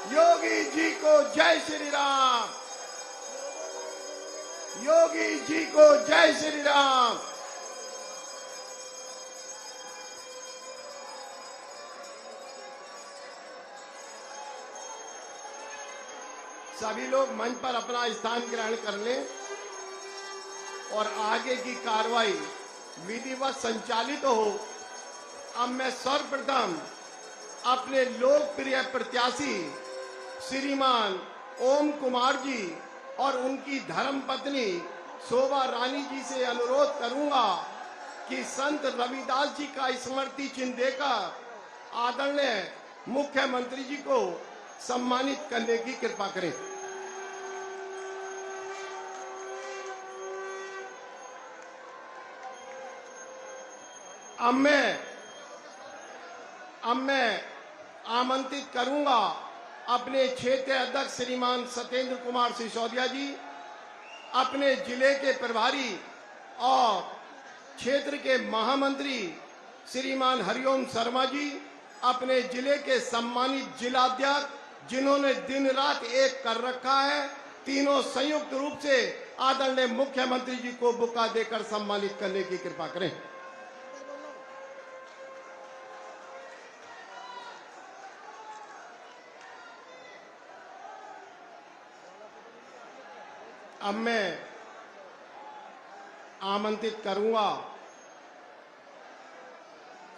योगी जी को जय श्री राम। योगी जी को जय श्री राम। सभी लोग मंच पर अपना स्थान ग्रहण कर लें और आगे की कार्रवाई विधिवत संचालित हो। अब मैं सर्वप्रथम अपने लोकप्रिय प्रत्याशी श्रीमान ओम कुमार जी और उनकी धर्मपत्नी शोभा रानी जी से अनुरोध करूंगा कि संत रविदास जी का स्मृति चिन्ह देकर आदरणीय मुख्यमंत्री जी को सम्मानित करने की कृपा करें। अब मैं आमंत्रित करूंगा अपने क्षेत्र अध्यक्ष श्रीमान सत्येंद्र कुमार सिसोदिया जी, अपने जिले के प्रभारी और क्षेत्र के महामंत्री श्रीमान हरिओम शर्मा जी, अपने जिले के सम्मानित जिलाध्यक्ष जिन्होंने दिन रात एक कर रखा है, तीनों संयुक्त रूप से आदरणीय मुख्यमंत्री जी को बुका देकर सम्मानित करने की कृपा करें। अब मैं आमंत्रित करूंगा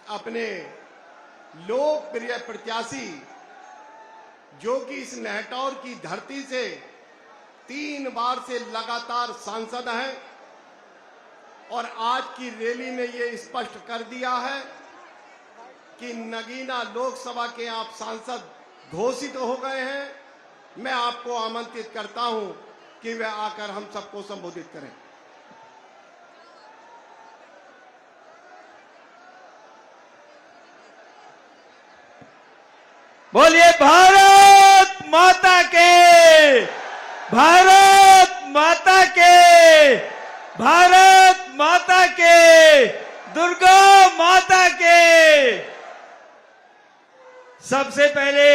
अपने लोकप्रिय प्रत्याशी जो कि इस नेहटौर की धरती से 3 बार से लगातार सांसद हैं और आज की रैली में ये स्पष्ट कर दिया है कि नगीना लोकसभा के आप सांसद घोषित हो गए हैं। मैं आपको आमंत्रित करता हूं कि वे आकर हम सबको संबोधित करें। बोलिए भारत माता के, भारत माता के, भारत माता के, दुर्गा माता के। सबसे पहले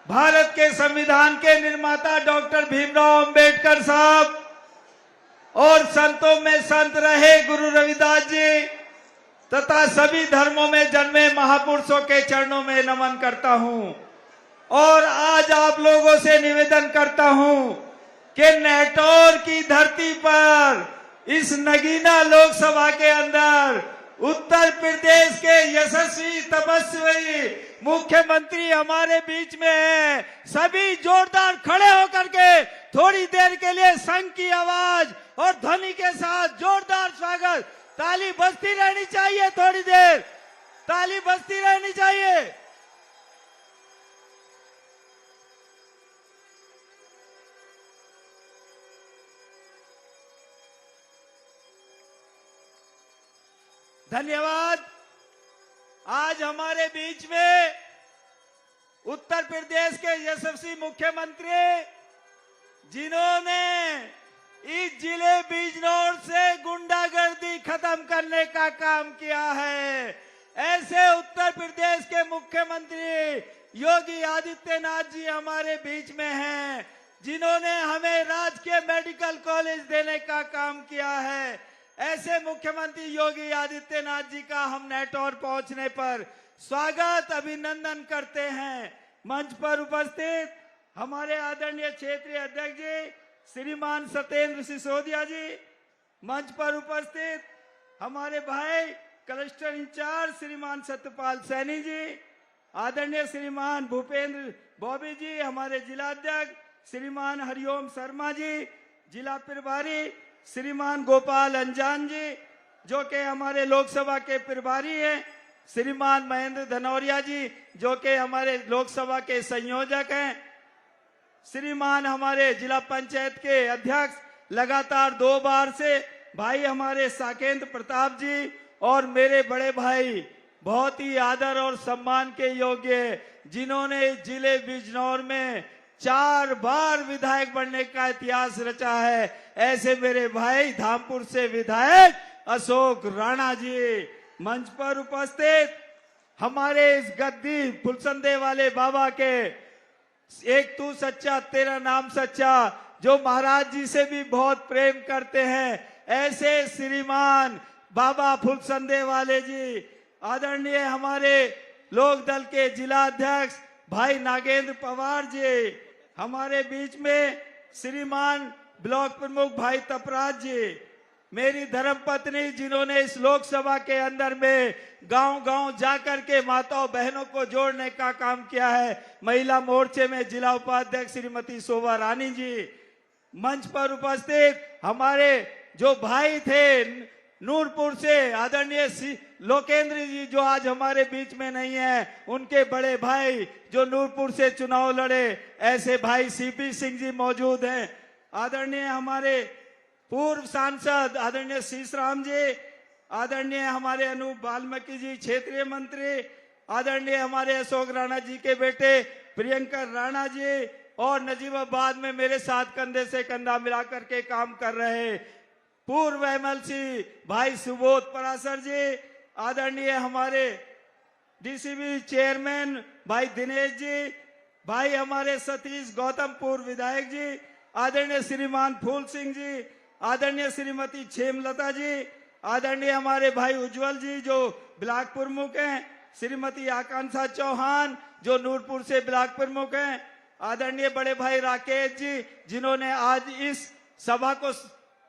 भारत के संविधान के निर्माता डॉक्टर भीमराव अंबेडकर साहब और संतों में संत रहे गुरु रविदास जी तथा सभी धर्मों में जन्मे महापुरुषों के चरणों में नमन करता हूं और आज आप लोगों से निवेदन करता हूं कि नेहटौर की धरती पर इस नगीना लोकसभा के अंदर उत्तर प्रदेश के यशस्वी तपस्वी मुख्यमंत्री हमारे बीच में है। सभी जोरदार खड़े होकर के थोड़ी देर के लिए संघ की आवाज और ध्वनि के साथ जोरदार स्वागत। ताली बजती रहनी चाहिए, थोड़ी देर ताली बजती रहनी चाहिए। धन्यवाद। आज हमारे बीच में उत्तर प्रदेश के यशस्वी मुख्यमंत्री जिन्होंने इस जिले बिजनौर से गुंडागर्दी खत्म करने का काम किया है, ऐसे उत्तर प्रदेश के मुख्यमंत्री योगी आदित्यनाथ जी हमारे बीच में हैं, जिन्होंने हमें राजकीय मेडिकल कॉलेज देने का काम किया है। ऐसे मुख्यमंत्री योगी आदित्यनाथ जी का हम नेहटौर पहुंचने पर स्वागत अभिनंदन करते हैं। मंच पर उपस्थित हमारे आदरणीय क्षेत्रीय अध्यक्ष जी श्रीमान सत्येंद्र सिसोदिया जी, मंच पर उपस्थित हमारे भाई क्लस्टर इंचार्ज श्रीमान सत्यपाल सैनी जी, आदरणीय श्रीमान भूपेंद्र बॉबी जी, हमारे जिलाध्यक्ष श्रीमान हरिओम शर्मा जी, जिला प्रभारी श्रीमान गोपाल अंजान जी जो कि हमारे लोकसभा के प्रभारी हैं, श्रीमान महेंद्र धनौरिया जी जो कि हमारे लोकसभा के संयोजक हैं, श्रीमान हमारे जिला पंचायत के अध्यक्ष लगातार 2 बार से भाई हमारे साकेंद्र प्रताप जी और मेरे बड़े भाई बहुत ही आदर और सम्मान के योग्य जिन्होंने जिले बिजनौर में 4 बार विधायक बनने का इतिहास रचा है, ऐसे मेरे भाई धामपुर से विधायक अशोक राणा जी। मंच पर उपस्थित हमारे इस गद्दी फुलसंदे वाले बाबा के एक तू सच्चा तेरा नाम सच्चा, जो महाराज जी से भी बहुत प्रेम करते हैं, ऐसे श्रीमान बाबा फुलसंदे वाले जी, आदरणीय हमारे लोक दल के जिला अध्यक्ष भाई नागेंद्र पवार जी, हमारे बीच में श्रीमान ब्लॉक प्रमुख भाई तपराज जी, मेरी धर्मपत्नी जिन्होंने इस लोकसभा के अंदर में गांव-गांव जाकर के माताओं बहनों को जोड़ने का काम किया है, महिला मोर्चे में जिला उपाध्यक्ष श्रीमती शोभा रानी जी, मंच पर उपस्थित हमारे जो भाई थे नूरपुर से आदरणीय लोकेंद्र जी जो आज हमारे बीच में नहीं है, उनके बड़े भाई जो नूरपुर से चुनाव लड़े, ऐसे भाई सीपी सिंह जी मौजूद हैं, आदरणीय हमारे पूर्व सांसद आदरणीय शीशराम जी, आदरणीय हमारे अनूप वाल्मीकि जी क्षेत्रीय मंत्री, आदरणीय हमारे अशोक राणा जी के बेटे प्रियंकर राणा जी, और नजीबाबाद में मेरे साथ कंधे से कंधा मिलाकर के काम कर रहे पूर्व एमएलसी भाई सुबोध पराशर जी, आदरणीय हमारे डीसीबी चेयरमैन भाई दिनेश जी, भाई हमारे सतीश गौतम पूर्व विधायक जी, आदरणीय श्रीमान फूल सिंह जी, आदरणीय श्रीमती क्षेमलता जी, आदरणीय हमारे भाई उज्जवल जी जो ब्लॉक प्रमुख हैं, श्रीमती आकांक्षा चौहान जो नूरपुर से ब्लॉक प्रमुख हैं, आदरणीय बड़े भाई राकेश जी जिन्होंने आज इस सभा को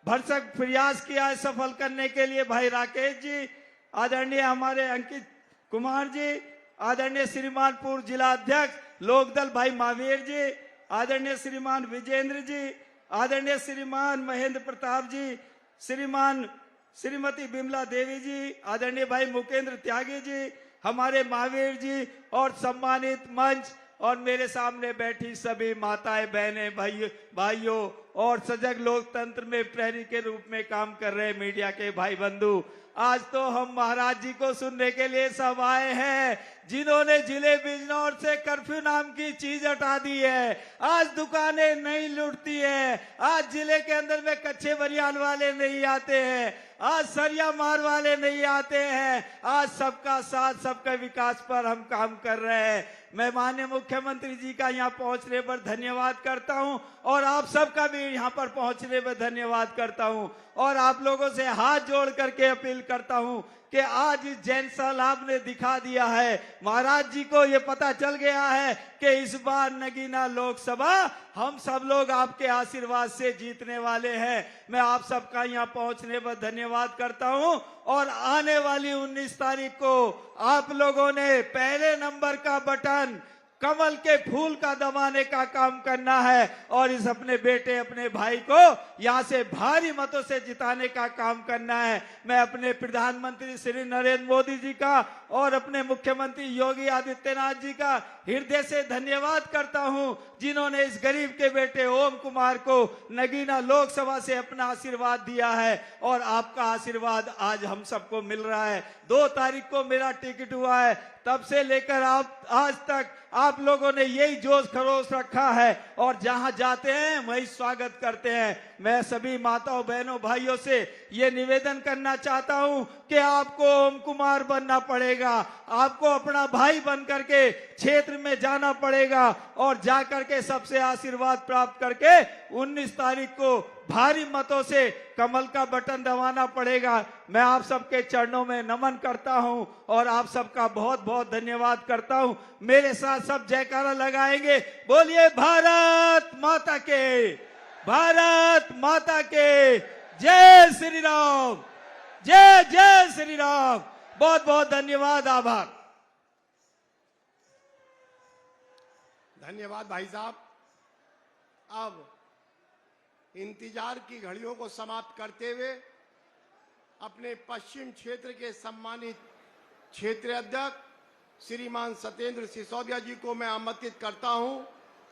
भरसक प्रयास किया है सफल करने के लिए, भाई राकेश जी, आदरणीय हमारे अंकित कुमार जी, आदरणीय श्रीमान पूर्व जिला अध्यक्ष लोकदल भाई महावीर जी, आदरणीय श्रीमान विजेंद्र जी, आदरणीय श्रीमान महेंद्र प्रताप जी, श्रीमान श्रीमती बिमला देवी जी, आदरणीय भाई मुकेंद्र त्यागी जी, हमारे महावीर जी, और सम्मानित मंच और मेरे सामने बैठी सभी माताएं बहनें भाइयों और सजग लोकतंत्र में प्रहरी के रूप में काम कर रहे मीडिया के भाई बंधु, आज तो हम महाराज जी को सुनने के लिए सब आए हैं जिन्होंने जिले बिजनौर से कर्फ्यू नाम की चीज हटा दी है, आज दुकानें नहीं लूटती है, आज जिले के अंदर में कच्चे बरियाल वाले नहीं आते हैं, आज सरिया मार वाले नहीं आते हैं, आज सबका साथ सबका विकास पर हम काम कर रहे हैं। मैं माननीय मुख्यमंत्री जी का यहाँ पहुंचने पर धन्यवाद करता हूं और आप सबका भी यहाँ पर पहुंचने पर धन्यवाद करता हूं और आप लोगों से हाथ जोड़ करके अपील करता हूं कि आज इस जैन साहब ने दिखा दिया है, महाराज जी को ये पता चल गया है कि इस बार नगीना लोकसभा हम सब लोग आपके आशीर्वाद से जीतने वाले हैं। मैं आप सबका यहाँ पहुंचने पर धन्यवाद करता हूं और आने वाली 19 तारीख को आप लोगों ने पहले नंबर का बटन कमल के फूल का दबाने का काम करना है और इस अपने बेटे अपने भाई को यहाँ से भारी मतों से जिताने का काम करना है। मैं अपने प्रधानमंत्री श्री नरेंद्र मोदी जी का और अपने मुख्यमंत्री योगी आदित्यनाथ जी का हृदय से धन्यवाद करता हूं जिन्होंने इस गरीब के बेटे ओम कुमार को नगीना लोकसभा से अपना आशीर्वाद दिया है और आपका आशीर्वाद आज हम सबको मिल रहा है। 2 तारीख को मेरा टिकट हुआ है, तब से लेकर आप आज तक आप लोगों ने यही जोश खरोश रखा है और जहां जाते हैं वही स्वागत करते हैं। मैं सभी माताओं बहनों भाइयों से ये निवेदन करना चाहता हूं कि आपको ओम कुमार बनना पड़ेगा, आपको अपना भाई बन करके क्षेत्र में जाना पड़ेगा और जाकर के सबसे आशीर्वाद प्राप्त करके 19 तारीख को भारी मतों से कमल का बटन दबाना पड़ेगा। मैं आप सबके चरणों में नमन करता हूं और आप सबका बहुत बहुत धन्यवाद करता हूं। मेरे साथ सब जयकारा लगाएंगे, बोलिए भारत माता के, भारत माता के, जय श्री राम, जय जय श्री राम। बहुत बहुत धन्यवाद, आभार। धन्यवाद भाई साहब। अब इंतजार की घड़ियों को समाप्त करते हुए अपने पश्चिम क्षेत्र के सम्मानित क्षेत्रीय अध्यक्ष श्रीमान सत्येंद्र सिसोदिया जी को मैं आमंत्रित करता हूं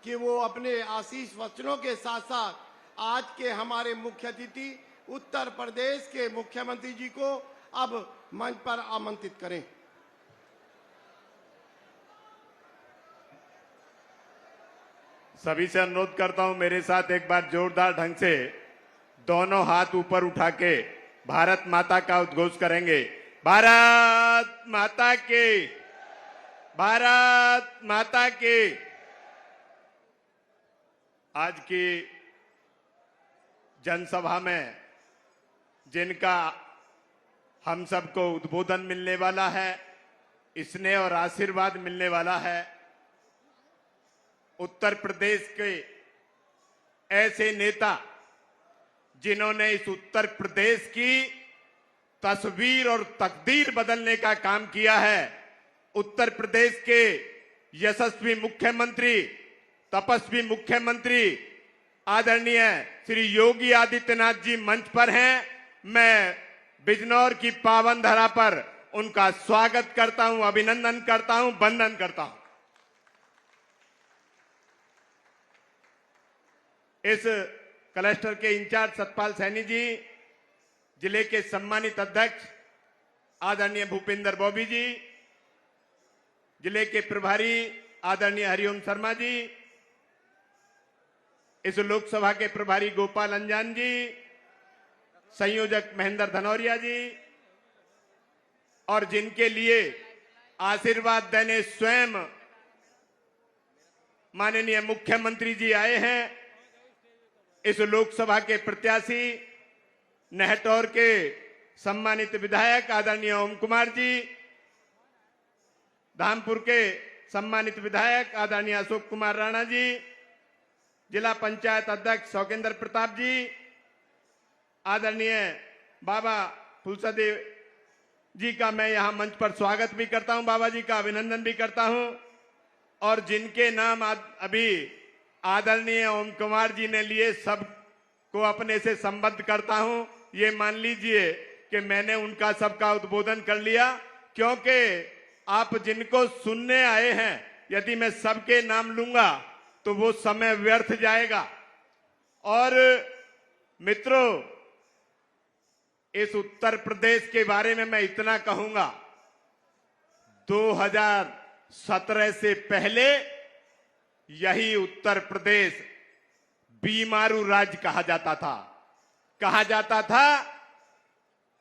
कि वो अपने आशीष वचनों के साथ साथ आज के हमारे मुख्य अतिथि उत्तर प्रदेश के मुख्यमंत्री जी को अब मंच पर आमंत्रित करें। सभी से अनुरोध करता हूं मेरे साथ एक बार जोरदार ढंग से दोनों हाथ ऊपर उठा के भारत माता का उद्घोष करेंगे। भारत माता की, भारत माता की। आज की जनसभा में जिनका हम सबको उद्बोधन मिलने वाला है, स्नेह और आशीर्वाद मिलने वाला है, उत्तर प्रदेश के ऐसे नेता जिन्होंने इस उत्तर प्रदेश की तस्वीर और तकदीर बदलने का काम किया है। उत्तर प्रदेश के यशस्वी मुख्यमंत्री, तपस्वी मुख्यमंत्री आदरणीय श्री योगी आदित्यनाथ जी मंच पर हैं। मैं बिजनौर की पावन धरा पर उनका स्वागत करता हूं, अभिनंदन करता हूं, वंदन करता हूं। इस क्लस्टर के इंचार्ज सतपाल सैनी जी, जिले के सम्मानित अध्यक्ष आदरणीय भूपेंद्र बॉबी जी, जिले के प्रभारी आदरणीय हरिओम शर्मा जी, इस लोकसभा के प्रभारी गोपाल अंजान जी, संयोजक महेंद्र धनौरिया जी, और जिनके लिए आशीर्वाद देने स्वयं माननीय मुख्यमंत्री जी आए हैं, इस लोकसभा के प्रत्याशी नेहटौर के सम्मानित विधायक आदरणीय ओम कुमार जी, धामपुर के सम्मानित विधायक आदरणीय अशोक कुमार राणा जी, जिला पंचायत अध्यक्ष सौकेंद्र प्रताप जी, आदरणीय बाबा फुलसदेव जी का मैं यहां मंच पर स्वागत भी करता हूं, बाबा जी का अभिनंदन भी करता हूं, और जिनके नाम अभी आदरणीय ओम कुमार जी ने लिए, सब को अपने से संबद्ध करता हूं। ये मान लीजिए कि मैंने उनका सबका उद्बोधन कर लिया, क्योंकि आप जिनको सुनने आए हैं, यदि मैं सबके नाम लूंगा तो वो समय व्यर्थ जाएगा। और मित्रों, इस उत्तर प्रदेश के बारे में मैं इतना कहूंगा, 2017 से पहले यही उत्तर प्रदेश बीमारू राज्य कहा जाता था। कहा जाता था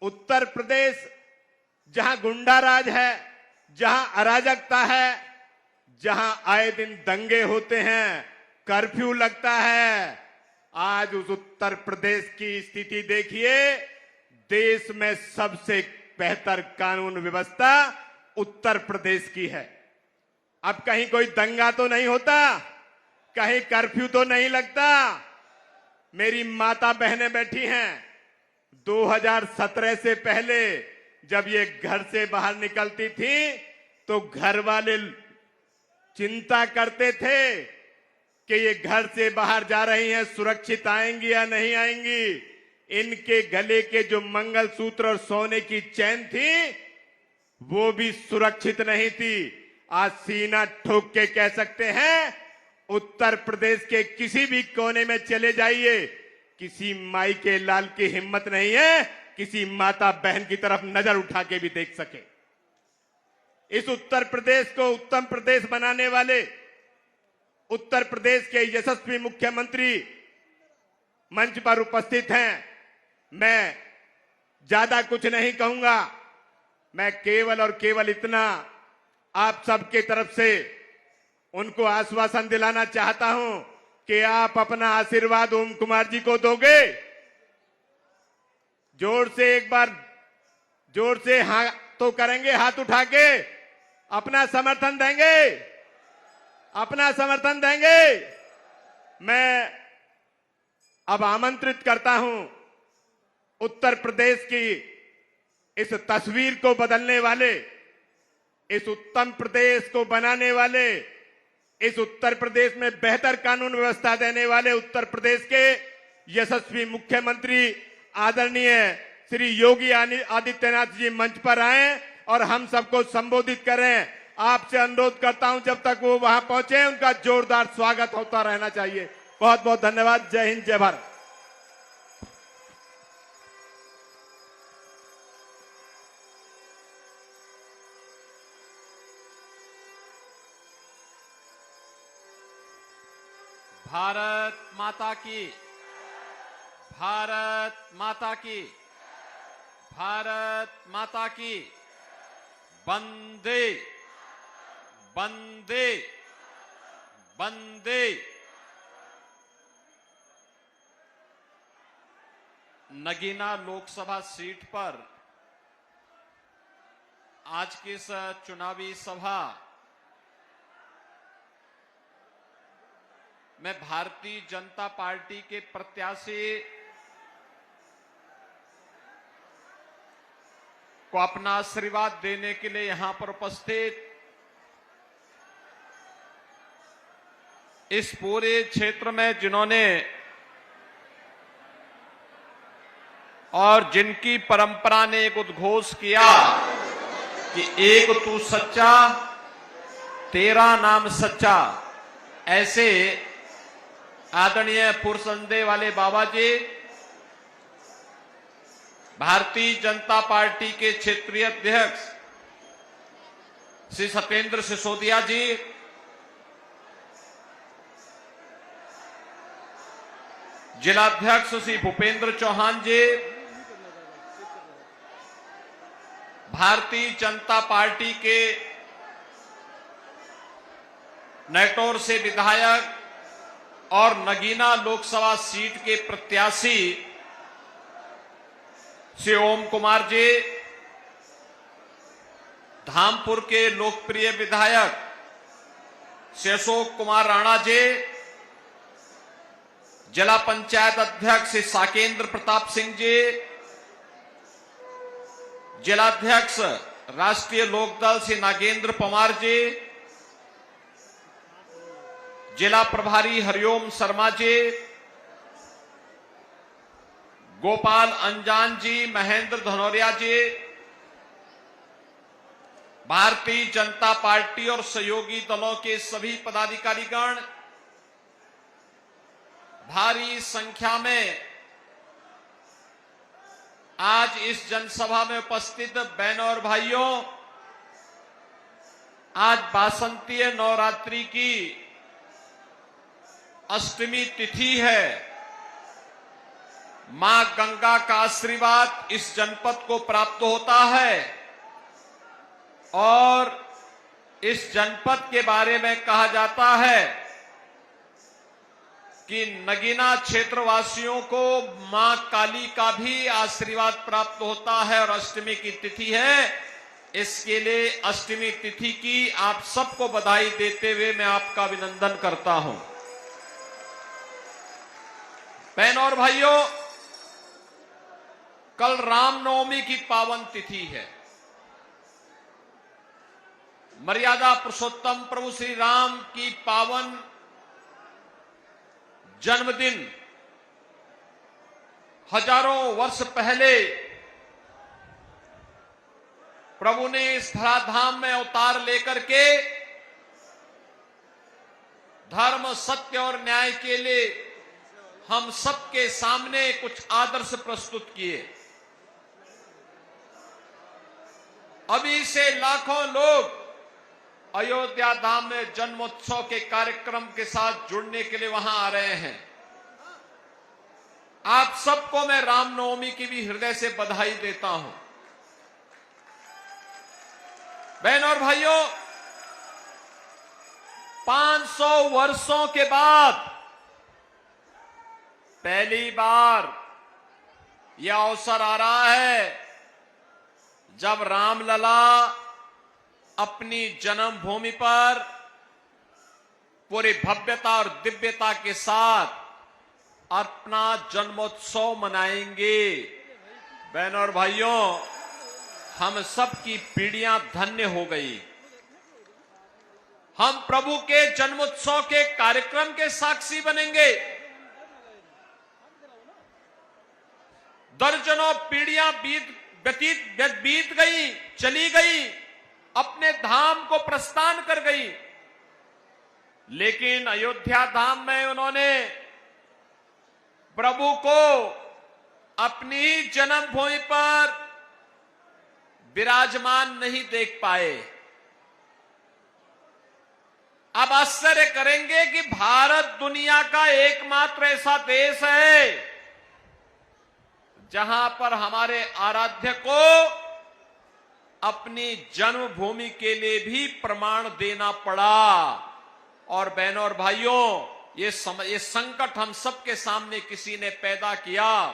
उत्तर प्रदेश जहां गुंडा राज है, जहां अराजकता है, जहां आए दिन दंगे होते हैं, कर्फ्यू लगता है। आज उस उत्तर प्रदेश की स्थिति देखिए। देश में सबसे बेहतर कानून व्यवस्था उत्तर प्रदेश की है। अब कहीं कोई दंगा तो नहीं होता, कहीं कर्फ्यू तो नहीं लगता। मेरी माता बहनें बैठी हैं, 2017 से पहले जब ये घर से बाहर निकलती थी तो घर वाले चिंता करते थे कि ये घर से बाहर जा रही हैं, सुरक्षित आएंगी या नहीं आएंगी। इनके गले के जो मंगलसूत्र और सोने की चैन थी वो भी सुरक्षित नहीं थी। आज सीना ठोक के कह सकते हैं, उत्तर प्रदेश के किसी भी कोने में चले जाइए, किसी माई के लाल की हिम्मत नहीं है किसी माता बहन की तरफ नजर उठा के भी देख सके। इस उत्तर प्रदेश को उत्तम प्रदेश बनाने वाले उत्तर प्रदेश के यशस्वी मुख्यमंत्री मंच पर उपस्थित हैं। मैं ज्यादा कुछ नहीं कहूंगा, मैं केवल और केवल इतना आप सबके तरफ से उनको आश्वासन दिलाना चाहता हूं कि आप अपना आशीर्वाद ओम कुमार जी को दोगे। जोर से एक बार जोर से हाँ तो करेंगे, हाथ उठा के अपना समर्थन देंगे, अपना समर्थन देंगे। मैं अब आमंत्रित करता हूं उत्तर प्रदेश की इस तस्वीर को बदलने वाले, इस उत्तम प्रदेश को बनाने वाले, इस उत्तर प्रदेश में बेहतर कानून व्यवस्था देने वाले उत्तर प्रदेश के यशस्वी मुख्यमंत्री आदरणीय श्री योगी आदित्यनाथ जी मंच पर आए और हम सबको संबोधित करें। आपसे अनुरोध करता हूं, जब तक वो वहां पहुंचे उनका जोरदार स्वागत होता रहना चाहिए। बहुत बहुत धन्यवाद। जय हिंद, जय भारत। भारत माता की, भारत माता की, भारत माता की। वंदे वंदे वंदे। नगीना लोकसभा सीट पर आज की इस चुनावी सभा में भारतीय जनता पार्टी के प्रत्याशी को अपना आशीर्वाद देने के लिए यहां पर उपस्थित इस पूरे क्षेत्र में जिन्होंने और जिनकी परंपरा ने एक उद्घोष किया कि एक तू सच्चा तेरा नाम सच्चा, ऐसे आदरणीय पुरसंदे वाले बाबा जी भारतीय जनता पार्टी के क्षेत्रीय अध्यक्ष श्री सत्येंद्र सिसोदिया जी, जिलाध्यक्ष श्री भूपेंद्र चौहान जी, भारतीय जनता पार्टी के नेटौर से विधायक और नगीना लोकसभा सीट के प्रत्याशी श्री ओम कुमार जी, धामपुर के लोकप्रिय विधायक श्री अशोक कुमार राणा जी, जिला पंचायत अध्यक्ष श्री साकेंद्र प्रताप सिंह जी, जिलाध्यक्ष राष्ट्रीय लोकदल श्री नागेंद्र पवार जी, जिला प्रभारी हरिओम शर्मा जी, गोपाल अंजान जी, महेंद्र धनौरिया जी, भारतीय जनता पार्टी और सहयोगी दलों के सभी पदाधिकारीगण, भारी संख्या में आज इस जनसभा में उपस्थित बहनों और भाइयों, आज बासंतीय नवरात्रि की अष्टमी तिथि है। मां गंगा का आशीर्वाद इस जनपद को प्राप्त होता है और इस जनपद के बारे में कहा जाता है कि नगीना क्षेत्रवासियों को मां काली का भी आशीर्वाद प्राप्त होता है और अष्टमी की तिथि है। इसके लिए अष्टमी तिथि की आप सबको बधाई देते हुए मैं आपका अभिनंदन करता हूं। बहनों और भाइयों, कल रामनवमी की पावन तिथि है। मर्यादा पुरुषोत्तम प्रभु श्री राम की पावन जन्मदिन हजारों वर्ष पहले प्रभु ने इस धराधाम में अवतार लेकर के धर्म, सत्य और न्याय के लिए हम सबके सामने कुछ आदर्श प्रस्तुत किए। अभी से लाखों लोग अयोध्या धाम में जन्मोत्सव के कार्यक्रम के साथ जुड़ने के लिए वहां आ रहे हैं। आप सबको मैं रामनवमी की भी हृदय से बधाई देता हूं। बहनों और भाइयों, 500 वर्षों के बाद पहली बार यह अवसर आ रहा है जब रामलला अपनी जन्मभूमि पर पूरी भव्यता और दिव्यता के साथ अपना जन्मोत्सव मनाएंगे। बहनों और भाइयों, हम सब की पीढ़ियां धन्य हो गई। हम प्रभु के जन्मोत्सव के कार्यक्रम के साक्षी बनेंगे। दर्जनों पीढ़ियां बीत गई, चली गई, अपने धाम को प्रस्थान कर गई, लेकिन अयोध्या धाम में उन्होंने प्रभु को अपनी जन्मभूमि पर विराजमान नहीं देख पाए। अब आश्चर्य करेंगे कि भारत दुनिया का एकमात्र ऐसा देश है जहां पर हमारे आराध्य को अपनी जन्मभूमि के लिए भी प्रमाण देना पड़ा। और बहनों और भाइयों, ये संकट हम सबके सामने किसी ने पैदा किया,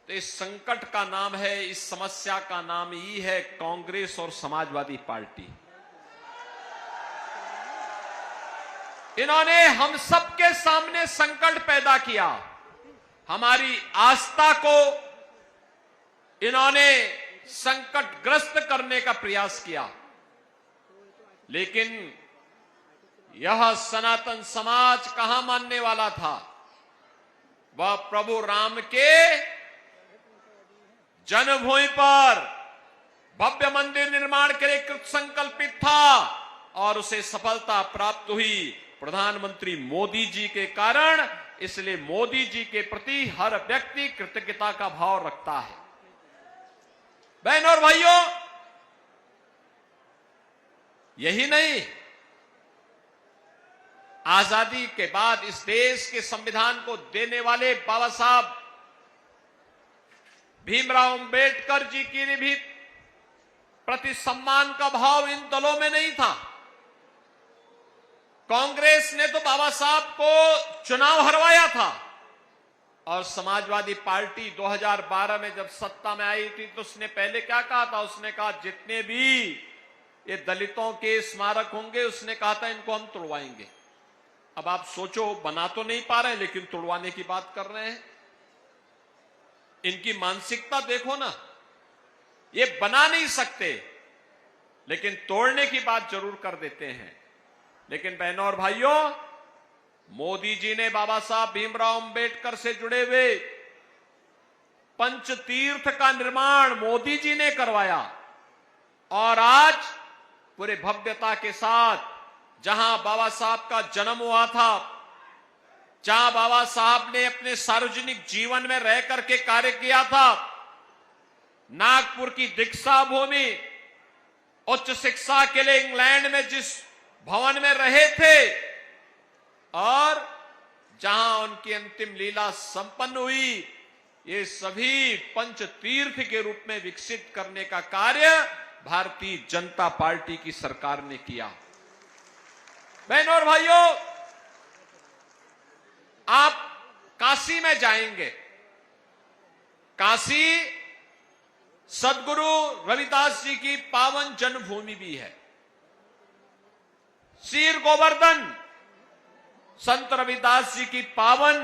तो इस संकट का नाम है, इस समस्या का नाम ही है कांग्रेस और समाजवादी पार्टी। इन्होंने हम सबके सामने संकट पैदा किया, हमारी आस्था को इन्होंने संकटग्रस्त करने का प्रयास किया। लेकिन यह सनातन समाज कहां मानने वाला था? वह प्रभु राम के जन्मभूमि पर भव्य मंदिर निर्माण के लिए कृत संकल्पित था और उसे सफलता प्राप्त हुई प्रधानमंत्री मोदी जी के कारण। इसलिए मोदी जी के प्रति हर व्यक्ति कृतज्ञता का भाव रखता है। बहनों और भाइयों, यही नहीं, आजादी के बाद इस देश के संविधान को देने वाले बाबा साहब भीमराव अंबेडकर जी की भी प्रति सम्मान का भाव इन दलों में नहीं था। कांग्रेस ने तो बाबा साहब को चुनाव हरवाया था और समाजवादी पार्टी 2012 में जब सत्ता में आई थी तो उसने पहले क्या कहा था? उसने कहा जितने भी ये दलितों के स्मारक होंगे, उसने कहा था इनको हम तोड़वाएंगे। अब आप सोचो, बना तो नहीं पा रहे लेकिन तोड़वाने की बात कर रहे हैं। इनकी मानसिकता देखो ना, ये बना नहीं सकते लेकिन तोड़ने की बात जरूर कर देते हैं। लेकिन बहनों और भाइयों, मोदी जी ने बाबा साहब भीमराव अंबेडकर से जुड़े हुए पंचतीर्थ का निर्माण मोदी जी ने करवाया और आज पूरे भव्यता के साथ जहां बाबा साहब का जन्म हुआ था, जहां बाबा साहब ने अपने सार्वजनिक जीवन में रह करके कार्य किया था, नागपुर की दीक्षा भूमि, उच्च शिक्षा के लिए इंग्लैंड में जिस भवन में रहे थे और जहां उनकी अंतिम लीला संपन्न हुई, ये सभी पंचतीर्थ के रूप में विकसित करने का कार्य भारतीय जनता पार्टी की सरकार ने किया। बहनों और भाइयों, आप काशी में जाएंगे, काशी सदगुरु रविदास जी की पावन जन्मभूमि भी है। शीर गोवर्धन संत रविदास जी की पावन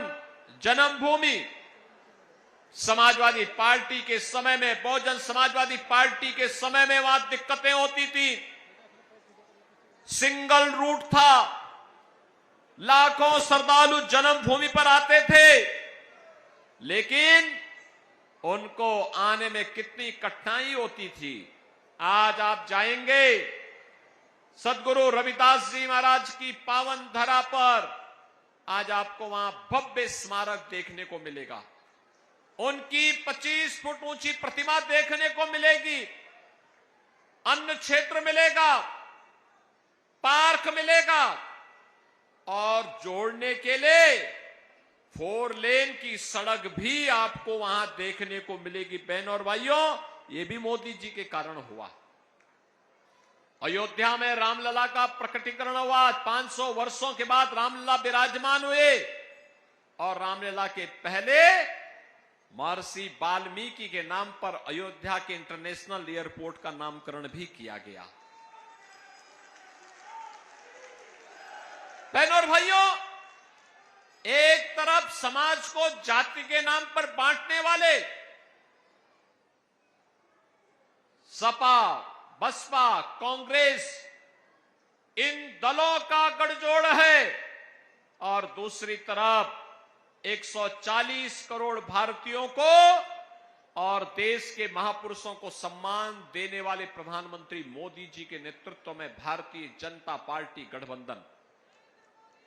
जन्मभूमि। समाजवादी पार्टी के समय में, बहुजन समाजवादी पार्टी के समय में वहां दिक्कतें होती थी, सिंगल रूट था, लाखों श्रद्धालु जन्मभूमि पर आते थे, लेकिन उनको आने में कितनी कठिनाई होती थी। आज आप जाएंगे सदगुरु रविदास जी महाराज की पावन धरा पर, आज आपको वहां भव्य स्मारक देखने को मिलेगा, उनकी 25 फुट ऊंची प्रतिमा देखने को मिलेगी, अन्न क्षेत्र मिलेगा, पार्क मिलेगा और जोड़ने के लिए 4 लेन की सड़क भी आपको वहां देखने को मिलेगी। बहनों और भाइयों, ये भी मोदी जी के कारण हुआ। अयोध्या में रामलला का प्रकटीकरण हुआ, 500 वर्षों के बाद रामलला विराजमान हुए और रामलला के पहले महर्षि वाल्मीकि के नाम पर अयोध्या के इंटरनेशनल एयरपोर्ट का नामकरण भी किया गया। बहनों और भाइयों, एक तरफ समाज को जाति के नाम पर बांटने वाले सपा, बसपा, कांग्रेस, इन दलों का गठजोड़ है और दूसरी तरफ 140 करोड़ भारतीयों को और देश के महापुरुषों को सम्मान देने वाले प्रधानमंत्री मोदी जी के नेतृत्व में भारतीय जनता पार्टी गठबंधन।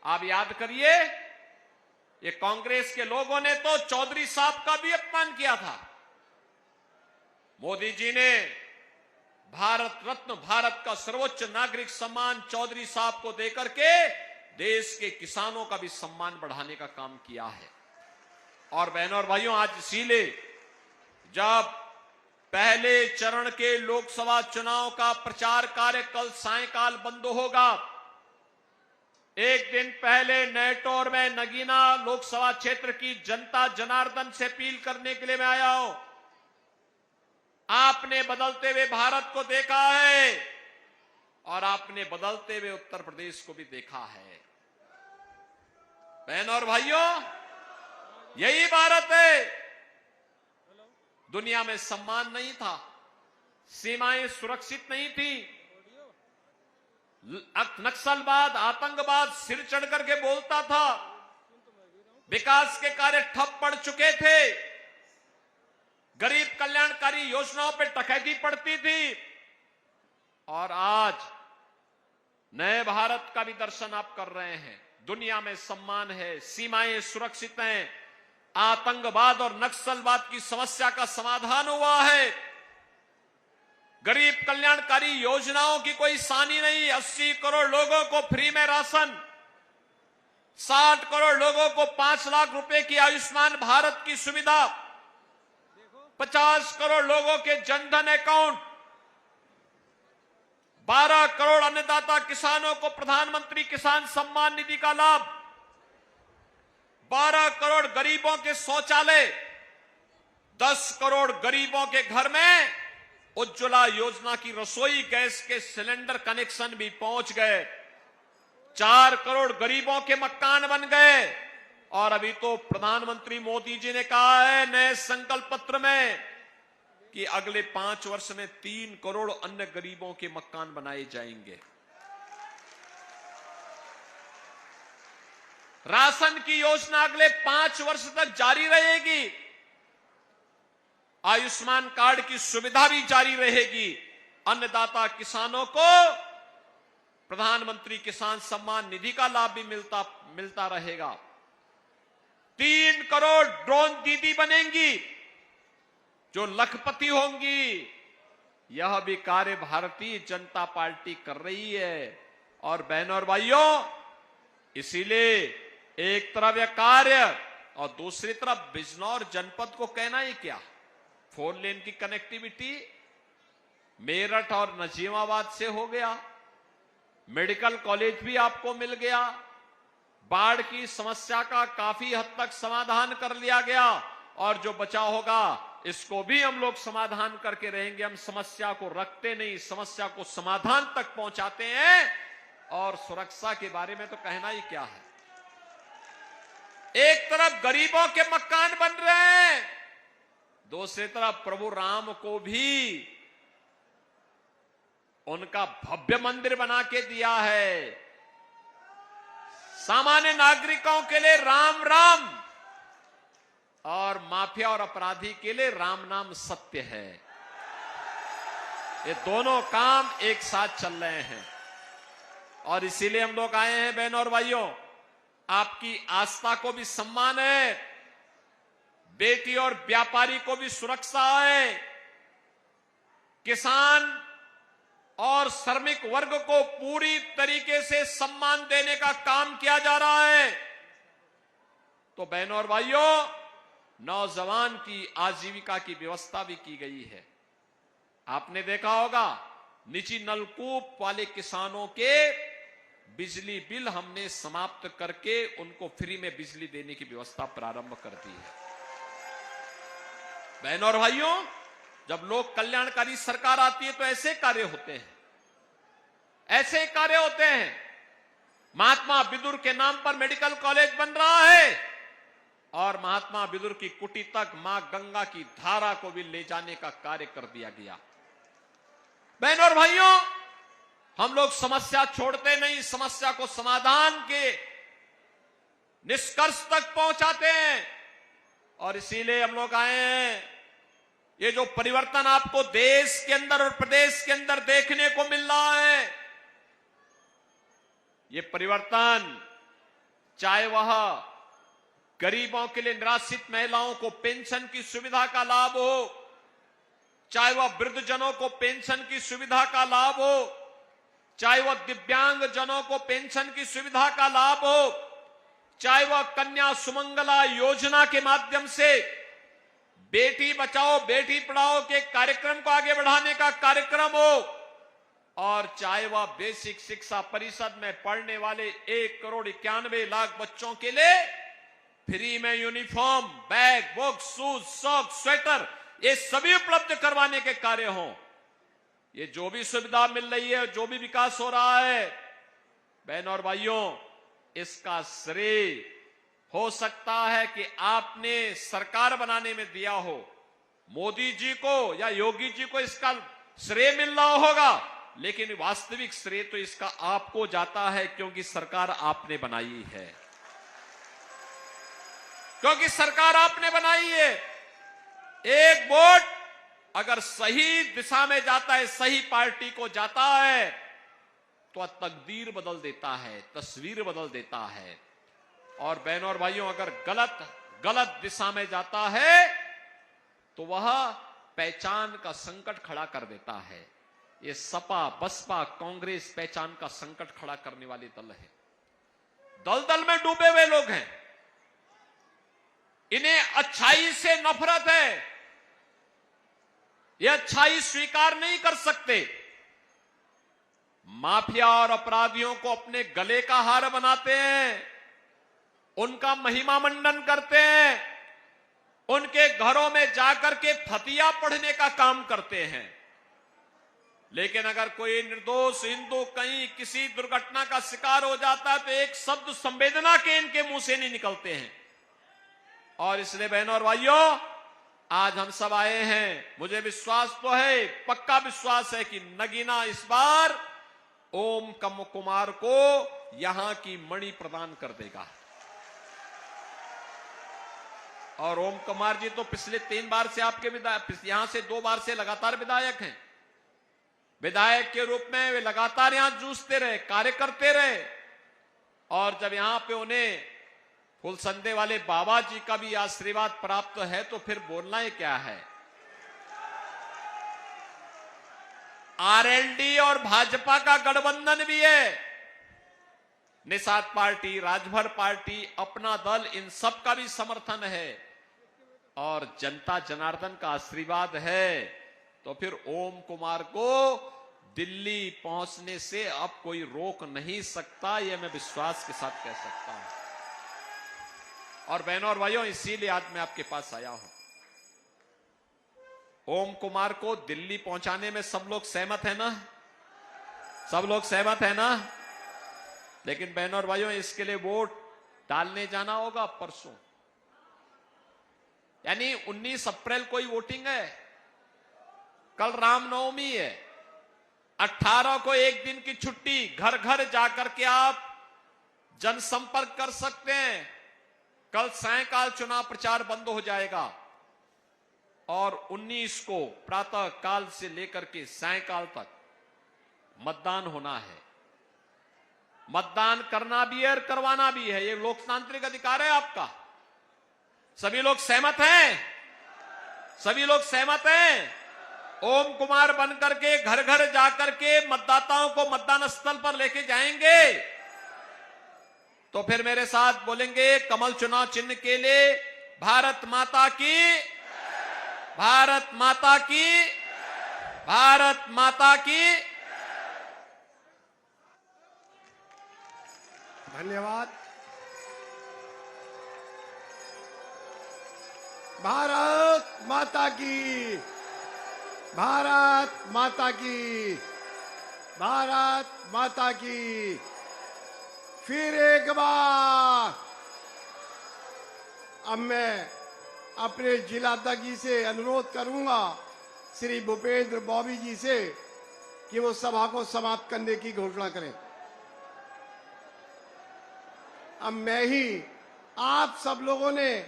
आप याद करिए, ये कांग्रेस के लोगों ने तो चौधरी साहब का भी अपमान किया था। मोदी जी ने भारत रत्न, भारत का सर्वोच्च नागरिक सम्मान चौधरी साहब को देकर के देश के किसानों का भी सम्मान बढ़ाने का काम किया है। और बहनों और भाइयों, आज इसीलिए जब पहले चरण के लोकसभा चुनाव का प्रचार कार्य कल सायंकाल बंद होगा। एक दिन पहले नेटौर में नगीना लोकसभा क्षेत्र की जनता जनार्दन से अपील करने के लिए मैं आया हूं। आपने बदलते हुए भारत को देखा है और आपने बदलते हुए उत्तर प्रदेश को भी देखा है। बहनों और भाइयों, यही भारत है। दुनिया में सम्मान नहीं था, सीमाएं सुरक्षित नहीं थी, नक्सलवाद आतंकवाद सिर चढ़ करके बोलता था, विकास के कार्य ठप पड़ चुके थे, गरीब कल्याणकारी योजनाओं पर टकैती पड़ती थी। और आज नए भारत का भी दर्शन आप कर रहे हैं। दुनिया में सम्मान है, सीमाएं सुरक्षित हैं, आतंकवाद और नक्सलवाद की समस्या का समाधान हुआ है, गरीब कल्याणकारी योजनाओं की कोई सानी नहीं। 80 करोड़ लोगों को फ्री में राशन, 60 करोड़ लोगों को 5 लाख रुपए की आयुष्मान भारत की सुविधा, 50 करोड़ लोगों के जनधन अकाउंट, 12 करोड़ अन्नदाता किसानों को प्रधानमंत्री किसान सम्मान निधि का लाभ, 12 करोड़ गरीबों के शौचालय, 10 करोड़ गरीबों के घर में उज्ज्वला योजना की रसोई गैस के सिलेंडर कनेक्शन भी पहुंच गए, 4 करोड़ गरीबों के मकान बन गए। और अभी तो प्रधानमंत्री मोदी जी ने कहा है नए संकल्प पत्र में कि अगले 5 वर्ष में 3 करोड़ अन्य गरीबों के मकान बनाए जाएंगे। राशन की योजना अगले 5 वर्ष तक जारी रहेगी, आयुष्मान कार्ड की सुविधा भी जारी रहेगी, अन्नदाता किसानों को प्रधानमंत्री किसान सम्मान निधि का लाभ भी मिलता रहेगा, 3 करोड़ ड्रोन दीदी बनेंगी जो लखपति होंगी। यह भी कार्य भारतीय जनता पार्टी कर रही है। और बहनों और भाइयों, इसीलिए एक तरफ यह कार्य और दूसरी तरफ बिजनौर जनपद को कहना ही क्या, 4 लेन की कनेक्टिविटी मेरठ और नजीमाबाद से हो गया, मेडिकल कॉलेज भी आपको मिल गया, बाढ़ की समस्या का काफी हद तक समाधान कर लिया गया, और जो बचा होगा इसको भी हम लोग समाधान करके रहेंगे। हम समस्या को रखते नहीं, समस्या को समाधान तक पहुंचाते हैं। और सुरक्षा के बारे में तो कहना ही क्या है, एक तरफ गरीबों के मकान बन रहे हैं, दूसरी तरफ प्रभु राम को भी उनका भव्य मंदिर बना के दिया है। सामान्य नागरिकों के लिए राम राम और माफिया और अपराधी के लिए राम नाम सत्य है। ये दोनों काम एक साथ चल रहे हैं और इसीलिए हम लोग आए हैं। बहनों और भाइयों, आपकी आस्था को भी सम्मान है, बेटी और व्यापारी को भी सुरक्षा है, किसान और श्रमिक वर्ग को पूरी तरीके से सम्मान देने का काम किया जा रहा है। तो बहनों और भाइयों, नौजवान की आजीविका की व्यवस्था भी की गई है। आपने देखा होगा निजी नलकूप वाले किसानों के बिजली बिल हमने समाप्त करके उनको फ्री में बिजली देने की व्यवस्था प्रारंभ कर दी है। बहनों और भाइयों, जब लोक कल्याणकारी सरकार आती है तो ऐसे कार्य होते हैं, ऐसे कार्य होते हैं। महात्मा विदुर के नाम पर मेडिकल कॉलेज बन रहा है और महात्मा विदुर की कुटी तक मां गंगा की धारा को भी ले जाने का कार्य कर दिया गया। बहनों और भाइयों, हम लोग समस्या छोड़ते नहीं, समस्या को समाधान के निष्कर्ष तक पहुंचाते हैं। और इसीलिए हम लोग आए हैं। ये जो परिवर्तन आपको देश के अंदर और प्रदेश के अंदर देखने को मिल रहा है, ये परिवर्तन चाहे वह गरीबों के लिए निराश्रित महिलाओं को पेंशन की सुविधा का लाभ हो, चाहे वह वृद्धजनों को पेंशन की सुविधा का लाभ हो, चाहे वह दिव्यांग जनों को पेंशन की सुविधा का लाभ हो, चाहे वह कन्या सुमंगला योजना के माध्यम से बेटी बचाओ बेटी पढ़ाओ के कार्यक्रम को आगे बढ़ाने का कार्यक्रम हो, और चाहे वह बेसिक शिक्षा परिषद में पढ़ने वाले 1,91,00,000 बच्चों के लिए फ्री में uniform, bag, book, shoes, socks, sweater, ये सभी उपलब्ध करवाने के कार्य हों। ये जो भी सुविधा मिल रही है, जो भी विकास हो रहा है, बहनों और भाइयों, इसका श्रेय हो सकता है कि आपने सरकार बनाने में दिया हो, मोदी जी को या योगी जी को इसका श्रेय मिल रहा होगा, लेकिन वास्तविक श्रेय तो इसका आपको जाता है, क्योंकि सरकार आपने बनाई है, क्योंकि सरकार आपने बनाई है। एक वोट अगर सही दिशा में जाता है, सही पार्टी को जाता है, तो तकदीर बदल देता है, तस्वीर बदल देता है। और बहनों और भाइयों, अगर गलत दिशा में जाता है तो वह पहचान का संकट खड़ा कर देता है। ये सपा, बसपा, कांग्रेस पहचान का संकट खड़ा करने वाले दल है, दलदल में डूबे हुए लोग हैं। इन्हें अच्छाई से नफरत है, ये अच्छाई स्वीकार नहीं कर सकते। माफिया और अपराधियों को अपने गले का हार बनाते हैं, उनका महिमा मंडन करते हैं, उनके घरों में जाकर के फतिया पढ़ने का काम करते हैं। लेकिन अगर कोई निर्दोष हिंदू कहीं किसी दुर्घटना का शिकार हो जाता है तो एक शब्द संवेदना के इनके मुंह से नहीं निकलते हैं। और इसलिए बहनों और भाइयों, आज हम सब आए हैं, मुझे विश्वास तो है, पक्का विश्वास है कि नगीना इस बार ओम कुमार को यहां की मणि प्रदान कर देगा। और ओम कुमार जी तो पिछले 3 बार से आपके विधायक, यहां से 2 बार से लगातार विधायक हैं। विधायक के रूप में वे लगातार यहां जूझते रहे, कार्य करते रहे। और जब यहां पे उन्हें फुलसंदे वाले बाबा जी का भी आशीर्वाद प्राप्त है, तो फिर बोलना ही क्या है। आरएलडी और भाजपा का गठबंधन भी है, निषाद पार्टी, राजभर पार्टी, अपना दल, इन सब का भी समर्थन है, और जनता जनार्दन का आशीर्वाद है। तो फिर ओम कुमार को दिल्ली पहुंचने से अब कोई रोक नहीं सकता, यह मैं विश्वास के साथ कह सकता हूं। और बहनों और भाइयों, इसीलिए आज मैं आपके पास आया हूं। ओम कुमार को दिल्ली पहुंचाने में सब लोग सहमत है ना? सब लोग सहमत है ना? लेकिन बहनों और भाइयों, इसके लिए वोट डालने जाना होगा परसों, यानी 19 अप्रैल को ही वोटिंग है। कल रामनवमी है, 18 को एक दिन की छुट्टी, घर घर जाकर के आप जनसंपर्क कर सकते हैं। कल सायंकाल चुनाव प्रचार बंद हो जाएगा, और 19 को प्रातः काल से लेकर के सायंकाल तक मतदान होना है। मतदान करना भी है और करवाना भी है, ये लोकतांत्रिक अधिकार है आपका। सभी लोग सहमत हैं? सभी लोग सहमत हैं? ओम कुमार बनकर के घर घर जाकर के मतदाताओं को मतदान स्थल पर लेके जाएंगे। तो फिर मेरे साथ बोलेंगे, कमल चुनाव चिन्ह के लिए भारत माता की, भारत माता की, भारत माता की। धन्यवाद। भारत माता की, भारत माता की, भारत माता की। फिर एक बार अब मैं अपने जिलाध्यक्ष जी से अनुरोध करूंगा, श्री भूपेंद्र बॉबी जी से, कि वो सभा को समाप्त करने की घोषणा करें। अब मैं ही, आप सब लोगों ने